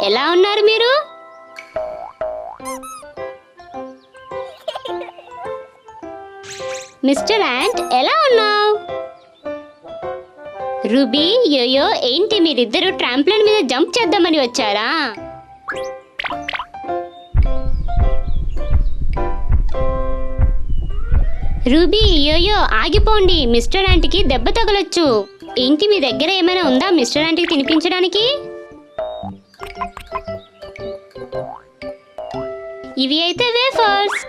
ఎలా ఉన్నారు మీరు? మిస్టర్ యాంట్ ఎలా ఉన్నావు? రూబీ, యోయో, ఏంటి మీరిద్దరు ట్రాంప్లైన్ మీద జంప్ చేద్దామని వచ్చారా? రూబీ, యోయో, ఆగిపోండి. మిస్టర్ యాంట్కి దెబ్బ తగలొచ్చు. ఏంటి మీ దగ్గర ఏమైనా ఉందా మిస్టర్ యాంట్కి తినిపించడానికి? ఇవి అయితే వేఫర్స్.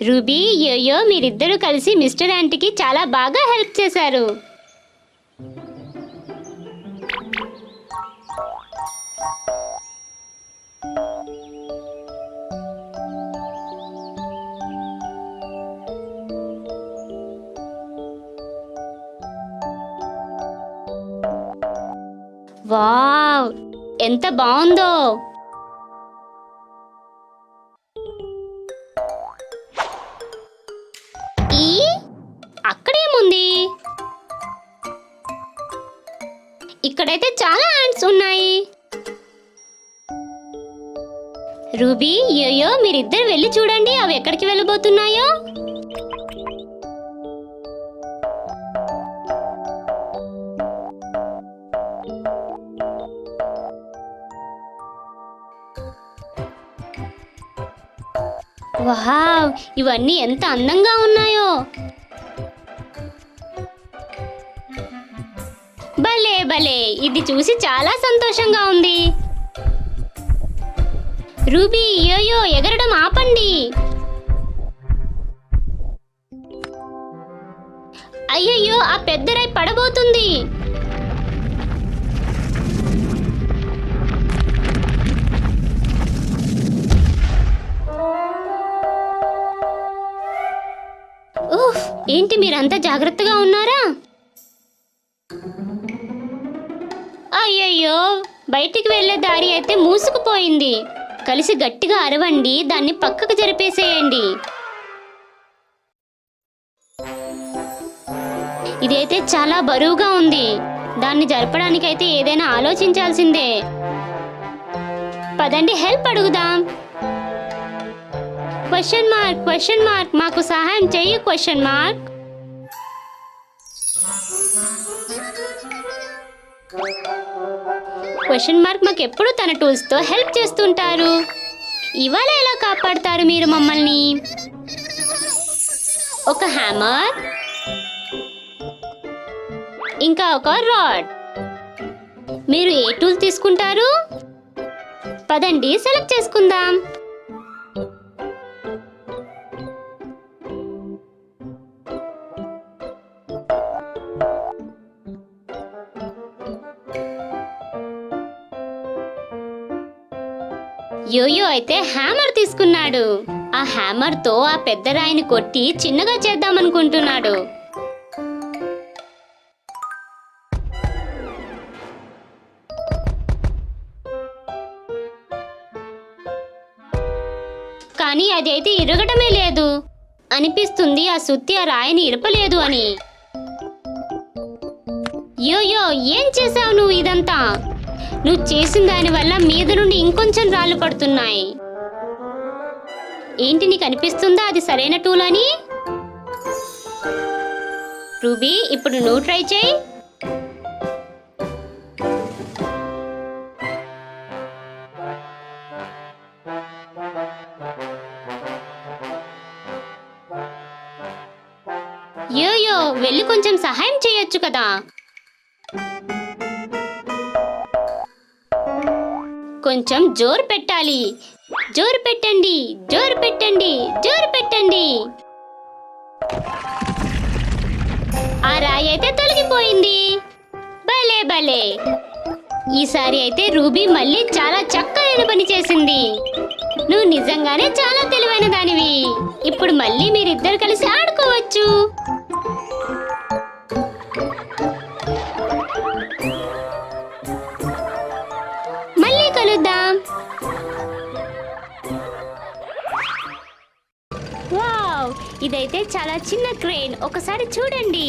రూబీ, యోయో, మీరిద్దరూ కలిసి మిస్టర్ యాంట్కి చాలా బాగా హెల్ప్ చేశారు. వావ్, ఎంత బాగుందో! అక్కడేముంది? ఇక్కడైతే చాలా యాంట్స్ ఉన్నాయి. రూబీ, యోయో, మీరిద్దరు వెళ్ళి చూడండి అవి ఎక్కడికి వెళ్ళబోతున్నాయో. వావ్, ఇవన్నీ ఎంత అందంగా ఉన్నాయో! భలే భలే, ఇది చూసి చాలా సంతోషంగా ఉంది. రూబీ, యోయో, ఎగరడం ఆపండి. అయ్యయ్యో, ఆ పెద్ద రాయి పడబోతుంది. ఉఫ్, ఏంటి మీరంతా జాగ్రత్తగా ఉన్నారా? అయ్యయ్యో, బయటికి వెళ్ళే దారి అయితే మూసుకుపోయింది. కలిసి గట్టిగా అరవండి, దాన్ని పక్కకు జరిపేసేయండి. ఇదైతే చాలా బరువుగా ఉంది. దాన్ని జరపడానికైతే ఏదైనా ఆలోచించాల్సిందే. పదండి, హెల్ప్ అడుగుదాం. క్వశ్చన్ మార్క్, క్వశ్చన్ మార్క్, మాకు సహాయం చెయ్యి క్వశ్చన్ మార్క్. క్వశ్చన్ మార్క్ మాకు ఎప్పుడు తన టూల్స్తో హెల్ప్ చేస్తుంటారు. ఇవాళ ఎలా కాపాడతారు మీరు మమ్మల్ని? ఒక హ్యామర్, ఇంకా ఒక రాడ్. మీరు ఏ టూల్ తీసుకుంటారు? పదండి, సెలెక్ట్ చేసుకుందాం. యోయో అయితే హ్యామర్ తీసుకున్నాడు. ఆ హ్యామర్ తో ఆ పెద్ద రాయిని కొట్టి చిన్నగా చేద్దామనుకుంటున్నాడు. కానీ అది అయితే ఇరగటమే లేదు. అనిపిస్తుంది ఆ సుత్తి ఆ రాయిని ఇరపలేదు అని. యోయో, ఏం చేసావు నువ్వు ఇదంతా? నువ్వు చేసిన దాని వల్ల మీద నుండి ఇంకొంచెం రాళ్ళు పడుతున్నాయి. ఏంటి, నీకు అనిపిస్తుందా అది సరైన టూల్ అని? రూబీ, ఇప్పుడు నువ్వు ట్రై చేయి. యోయో, వెళ్ళి కొంచెం సహాయం చేయొచ్చు కదా. కొంచెం జోరు పెట్టాలి. జోరు పెట్టండి, జోరు పెట్టండి, జోరు పెట్టండి. ఆ రాయి అయితే తొలగిపోయింది. భలే భలే, ఈసారి అయితే రూబీ మళ్ళీ చాలా చక్కగా పని చేసింది. నువ్వు నిజంగానే చాలా తెలివైన దానివి. ఇప్పుడు మళ్ళీ మీరిద్దరు కలిసి ఆడుకోవచ్చు. కలుద్దాం. వావ్, ఇదైతే చాలా చిన్న క్రేన్, ఒకసారి చూడండి.